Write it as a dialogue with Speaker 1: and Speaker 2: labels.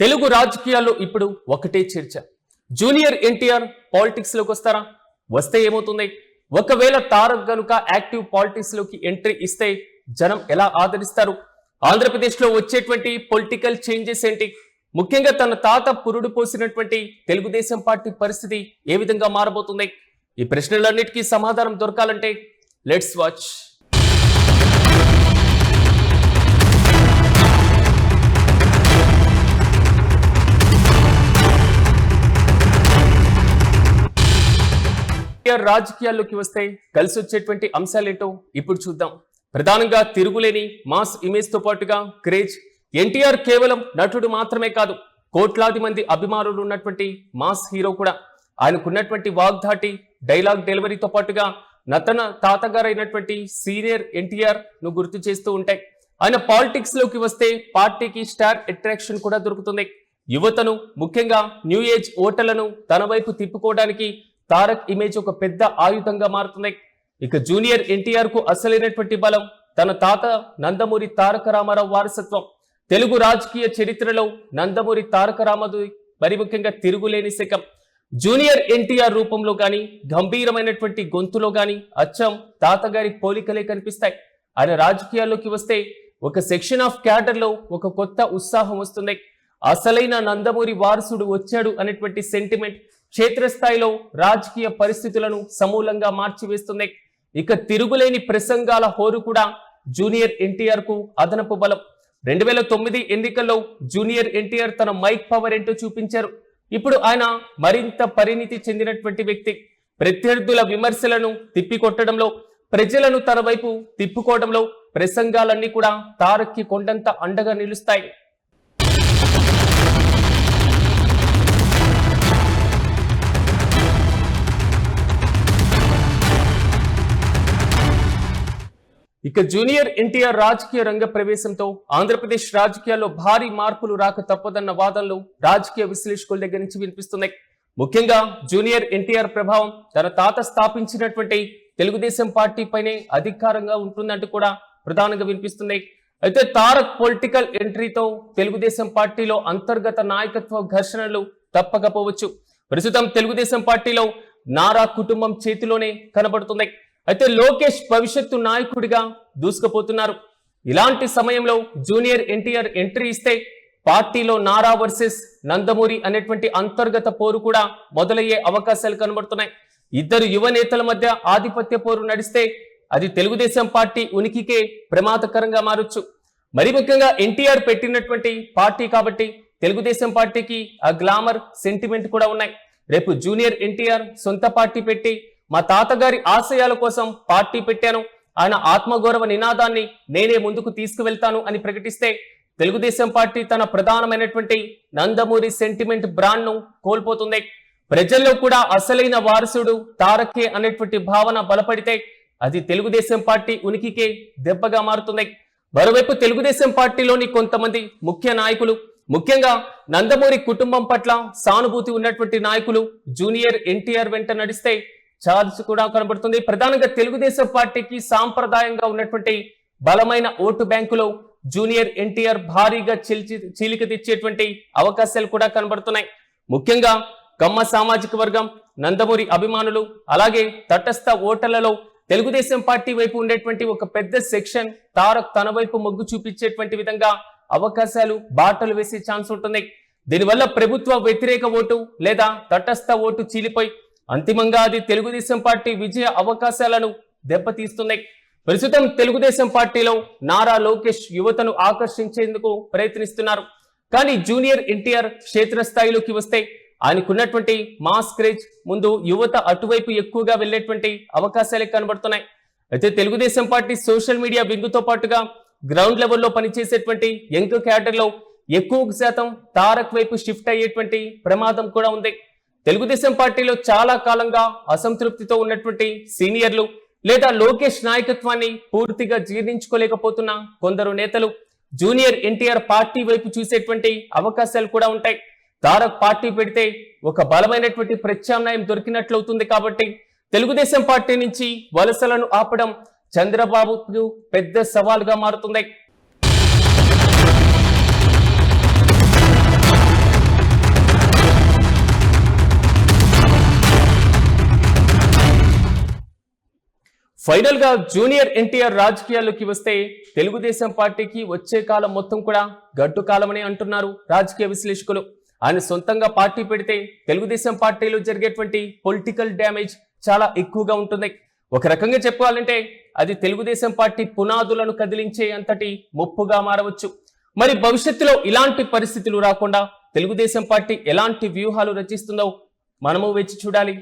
Speaker 1: తెలుగు రాజకీయాల్లో ఇప్పుడు ఒకటే చర్చ. జూనియర్ ఎన్టీఆర్ పాలిటిక్స్ లోకి వస్తారా? వస్తే ఏమవుతుంది? ఒకవేళ తారక్ గనుక యాక్టివ్ పాలిటిక్స్ లోకి ఎంట్రీ ఇస్తే జనం ఎలా ఆదరిస్తారు? ఆంధ్రప్రదేశ్ లో వచ్చేటువంటి పొలిటికల్ చేంజెస్ ఏంటి? ముఖ్యంగా తన తాత పురుడు పోసినటువంటి తెలుగుదేశం పార్టీ పరిస్థితి ఏ విధంగా మారబోతుంది? ఈ ప్రశ్నలన్నిటికీ సమాధానం దొరకాలంటే లెట్స్ వాచ్. రాజకీయాల్లోకి వస్తే కలిసి వచ్చేటువంటి అంశాలేంటో ఇప్పుడు చూద్దాం. ప్రధానంగా తిరుగులేని మాస్ ఇమేజ్ తో పాటుగా క్రేజ్. ఎన్టీఆర్ కేవలం నటుడు మాత్రమే కాదు, కోట్లాది మంది అభిమానులు ఉన్నటువంటి మాస్ హీరో కూడా. ఆయనకున్నటువంటి వాగ్ధాటి, డైలాగ్ డెలివరీతో పాటుగా నతన తాతగారైనటువంటి సీనియర్ ఎన్టీఆర్ ను గుర్తు చేస్తూ ఉంటాయి. ఆయన పాలిటిక్స్ లోకి వస్తే పార్టీకి స్టార్ అట్రాక్షన్ కూడా దొరుకుతుంది. యువతను, ముఖ్యంగా న్యూ ఏజ్ ఓటర్లను తన వైపు తిప్పుకోవడానికి తారక్ ఇమేజ్ ఒక పెద్ద ఆయుధంగా మారుతుంది. ఇక జూనియర్ ఎన్టీఆర్ కు అసలైనటువంటి బలం తన తాత నందమూరి తారక రామారావు వారసత్వం. తెలుగు రాజకీయ చరిత్రలో నందమూరి తారక రామారావు మరి ముఖ్యంగా తిరుగులేని శకం. జూనియర్ ఎన్టీఆర్ రూపంలో గాని, గంభీరమైనటువంటి గొంతులో గాని అచ్చం తాతగారి పోలికలే కనిపిస్తాయి. ఆయన రాజకీయాల్లోకి వస్తే ఒక సెక్షన్ ఆఫ్ క్యాడర్ లో ఒక కొత్త ఉత్సాహం వస్తుంది. అసలైన నందమూరి వారసుడు వచ్చాడు అనేటువంటి సెంటిమెంట్ క్షేత్రస్థాయిలో రాజకీయ పరిస్థితులను సమూలంగా మార్చివేస్తుంది. ఇక తిరుగులేని ప్రసంగాల హోరు కూడా జూనియర్ ఎన్టీఆర్ కు అదనపు బలం. 2009 ఎన్నికల్లో జూనియర్ ఎన్టీఆర్ తన మైక్ పవర్ ఏంటో చూపించారు. ఇప్పుడు ఆయన మరింత పరిణితి చెందినటువంటి వ్యక్తి. ప్రత్యర్థుల విమర్శలను తిప్పికొట్టడంలో, ప్రజలను తన వైపు తిప్పుకోవడంలో ప్రసంగాలన్నీ కూడా తారక్కి కొండంత అండగా నిలుస్తాయి. ఇక జూనియర్ ఎన్టీఆర్ రాజకీయ రంగ ప్రవేశంతో ఆంధ్రప్రదేశ్ రాజకీయాల్లో భారీ మార్పులు రాక తప్పదన్న వాదనలు రాజకీయ విశ్లేషకుల దగ్గర నుంచి వినిపిస్తున్నాయి. ముఖ్యంగా జూనియర్ ఎన్టీఆర్ ప్రభావం తన తాత స్థాపించినటువంటి తెలుగుదేశం పార్టీ పైనే అధికారంగా ఉంటుందంటూ కూడా ప్రధానంగా వినిపిస్తుంది. అయితే తారక్ పొలిటికల్ ఎంట్రీతో తెలుగుదేశం పార్టీలో అంతర్గత నాయకత్వ ఘర్షణలు తప్పకపోవచ్చు. ప్రస్తుతం తెలుగుదేశం పార్టీలో నారా కుటుంబం చేతిలోనే కనబడుతుంది. అయితే లోకేష్ భవిష్యత్తు నాయకుడిగా దూసుకుపోతున్నారు. ఇలాంటి సమయంలో జూనియర్ ఎన్టీఆర్ ఎంట్రీ ఇస్తే పార్టీలో నారా వర్సెస్ నందమూరి అనేటువంటి అంతర్గత పోరు కూడా మొదలయ్యే అవకాశాలు కనబడుతున్నాయి. ఇద్దరు యువ నేతల మధ్య ఆధిపత్య పోరు నడిస్తే అది తెలుగుదేశం పార్టీ ఉనికికే ప్రమాదకరంగా మారొచ్చు. మరి ముఖ్యంగా ఎన్టీఆర్ పెట్టినటువంటి పార్టీ కాబట్టి తెలుగుదేశం పార్టీకి ఆ గ్లామర్ సెంటిమెంట్ కూడా ఉన్నాయి. రేపు జూనియర్ ఎన్టీఆర్ సొంత పార్టీ పెట్టి మా తాతగారి ఆశయాల కోసం పార్టీ పెట్టాను, ఆయన ఆత్మగౌరవ నినాదాన్ని నేనే ముందుకు తీసుకువెళ్తాను అని ప్రకటిస్తే తెలుగుదేశం పార్టీ తన ప్రధానమైనటువంటి నందమూరి సెంటిమెంట్ బ్రాండ్ ను కోల్పోతుంది. ప్రజల్లో కూడా అసలైన వారసుడు తారకే అనేటువంటి భావన బలపడితే అది తెలుగుదేశం పార్టీ ఉనికికే దెబ్బగా మారుతుంది. మరోవైపు తెలుగుదేశం పార్టీలోని కొంతమంది ముఖ్య నాయకులు, ముఖ్యంగా నందమూరి కుటుంబం పట్ల సానుభూతి ఉన్నటువంటి నాయకులు జూనియర్ ఎన్టీఆర్ వెంట నడిస్తే ఛాన్స్ కూడా కనబడుతుంది. ప్రధానంగా తెలుగుదేశం పార్టీకి సాంప్రదాయంగా ఉన్నటువంటి బలమైన ఓటు బ్యాంకులో జూనియర్ ఎన్టీఆర్ భారీగా చీలిక తెచ్చేటువంటి అవకాశాలు కూడా కనబడుతున్నాయి. ముఖ్యంగా కమ్మ సామాజిక వర్గం, నందమూరి అభిమానులు, అలాగే తటస్థ ఓటర్లలో తెలుగుదేశం పార్టీ వైపు ఉండేటువంటి ఒక పెద్ద సెక్షన్ తారక్ తన వైపు మొగ్గు చూపించేటువంటి విధంగా అవకాశాలు బాటలు వేసే ఛాన్స్ ఉంటుంది. దీనివల్ల ప్రభుత్వ వ్యతిరేక ఓటు లేదా తటస్థ ఓటు చీలిపోయి అంతిమంగా అది తెలుగుదేశం పార్టీ విజయ అవకాశాలను దెబ్బతీస్తున్నాయి. ప్రస్తుతం తెలుగుదేశం పార్టీలో నారా లోకేష్ యువతను ఆకర్షించేందుకు ప్రయత్నిస్తున్నారు. కానీ జూనియర్ ఎన్టీఆర్ క్షేత్రస్థాయిలోకి వస్తే ఆయనకున్నటువంటి మాస్ క్రేజ్ ముందు యువత అటువైపు ఎక్కువగా వెళ్లేటువంటి అవకాశాలే కనబడుతున్నాయి. అయితే తెలుగుదేశం పార్టీ సోషల్ మీడియా వింగుతో పాటుగా గ్రౌండ్ లెవెల్లో పనిచేసేటువంటి యంగ్ క్యాడర్ లో ఎక్కువ శాతం తారక్ వైపు షిఫ్ట్ అయ్యేటువంటి ప్రమాదం కూడా ఉంది. తెలుగుదేశం పార్టీలో చాలా కాలంగా అసంతృప్తితో ఉన్నటువంటి సీనియర్లు లేదా లోకేష్ నాయకత్వాన్ని పూర్తిగా జీర్ణించుకోలేకపోతున్న కొందరు నేతలు జూనియర్ ఎన్టీఆర్ పార్టీ వైపు చూసేటువంటి అవకాశాలు కూడా ఉంటాయి. తారక్ పార్టీ పెడితే ఒక బలమైనటువంటి ప్రత్యామ్నాయం దొరికినట్లవుతుంది. కాబట్టి తెలుగుదేశం పార్టీ నుంచి వలసలను ఆపడం చంద్రబాబుకు పెద్ద సవాల్గా మారుతుంది. ఫైనల్ గా జూనియర్ ఎన్టీఆర్ రాజకీయాల్లోకి వస్తే తెలుగుదేశం పార్టీకి వచ్చే కాలం మొత్తం కూడా గడ్డు కాలమని అంటున్నారు రాజకీయ విశ్లేషకులు. ఆయన సొంతంగా పార్టీ పెడితే తెలుగుదేశం పార్టీలో జరిగేటువంటి పొలిటికల్ డ్యామేజ్ చాలా ఎక్కువగా ఉంటుంది. ఒక రకంగా చెప్పాలంటే అది తెలుగుదేశం పార్టీ పునాదులను కదిలించే అంతటి ముప్పుగా మారవచ్చు. మరి భవిష్యత్తులో ఇలాంటి పరిస్థితులు రాకుండా తెలుగుదేశం పార్టీ ఎలాంటి వ్యూహాలు రచిస్తుందో మనము వేచి చూడాలి.